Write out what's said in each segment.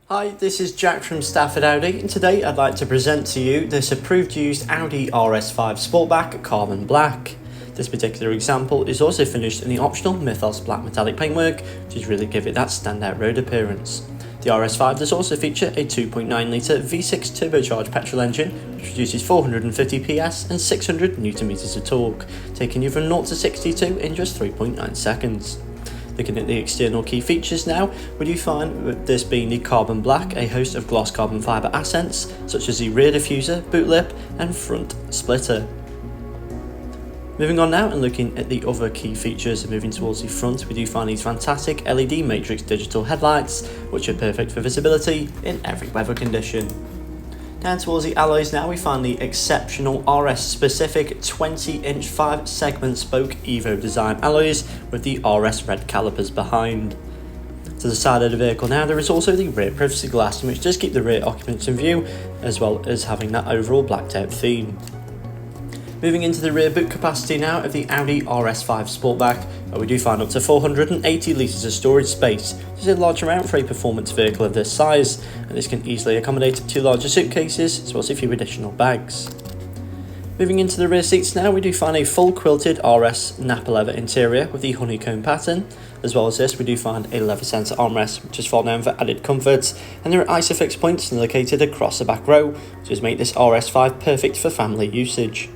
Hi, this is Jack from Stafford Audi, and today I'd like to present to you this approved used Audi RS5 Sportback Carbon Black. This particular example is also finished in the optional Mythos black metallic paintwork, which is really give it that standout road appearance. The RS5 does also feature a 2.9 litre V6 turbocharged petrol engine, which produces 450 PS and 600 Nm of torque, taking you from 0 to 62 in just 3.9 seconds. Looking at the external key features now, we do find with this being the carbon black a host of gloss carbon fibre accents such as the rear diffuser, boot lip and front splitter. Moving on now and looking at the other key features and moving towards the front, we do find these fantastic LED matrix digital headlights which are perfect for visibility in every weather condition. Down towards the alloys now, we find the exceptional RS specific 20-inch 5-segment spoke Evo design alloys with the RS red calipers behind. To the side of the vehicle now, there is also the rear privacy glass, which does keep the rear occupants in view, as well as having that overall blacked out theme. Moving into the rear boot capacity now of the Audi RS5 Sportback, where we do find up to 480 litres of storage space, which is a large amount for a performance vehicle of this size, and this can easily accommodate 2 larger suitcases as well as a few additional bags. Moving into the rear seats now, we do find a full quilted RS Napa leather interior with the honeycomb pattern. As well as this, we do find a leather centre armrest which is fold down for added comfort, and there are Isofix points located across the back row, which does make this RS5 perfect for family usage.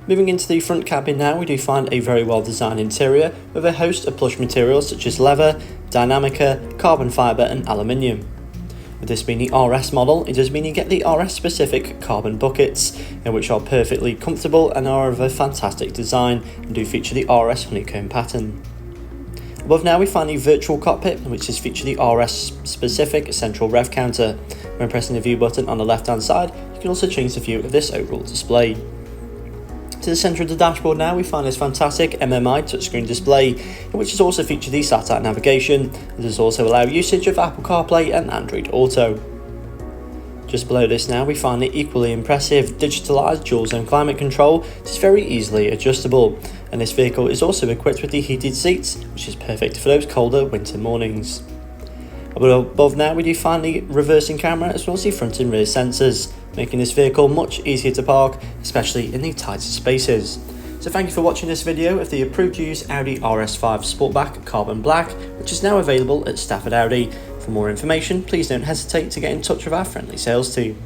Moving into the front cabin now, we do find a very well designed interior with a host of plush materials such as leather, Dynamica, carbon fibre and aluminium. With this being the RS model, it does mean you get the RS specific carbon buckets, which are perfectly comfortable and are of a fantastic design and do feature the RS honeycomb pattern. Above now we find the virtual cockpit, which is featured the RS specific central rev counter. When pressing the view button on the left hand side, you can also change the view of this overall display. To the centre of the dashboard now, we find this fantastic MMI touchscreen display, which is also featured the sat-nav navigation, and does also allow usage of Apple CarPlay and Android Auto. Just below this now, we find the equally impressive digitalised dual zone climate control, which is very easily adjustable, and this vehicle is also equipped with the heated seats, which is perfect for those colder winter mornings. Above now, we do find the reversing camera as well as the front and rear sensors, making this vehicle much easier to park, especially in the tighter spaces. So thank you for watching this video of the approved used Audi RS5 Sportback Carbon Black, which is now available at Stafford Audi. For more information, please don't hesitate to get in touch with our friendly sales team.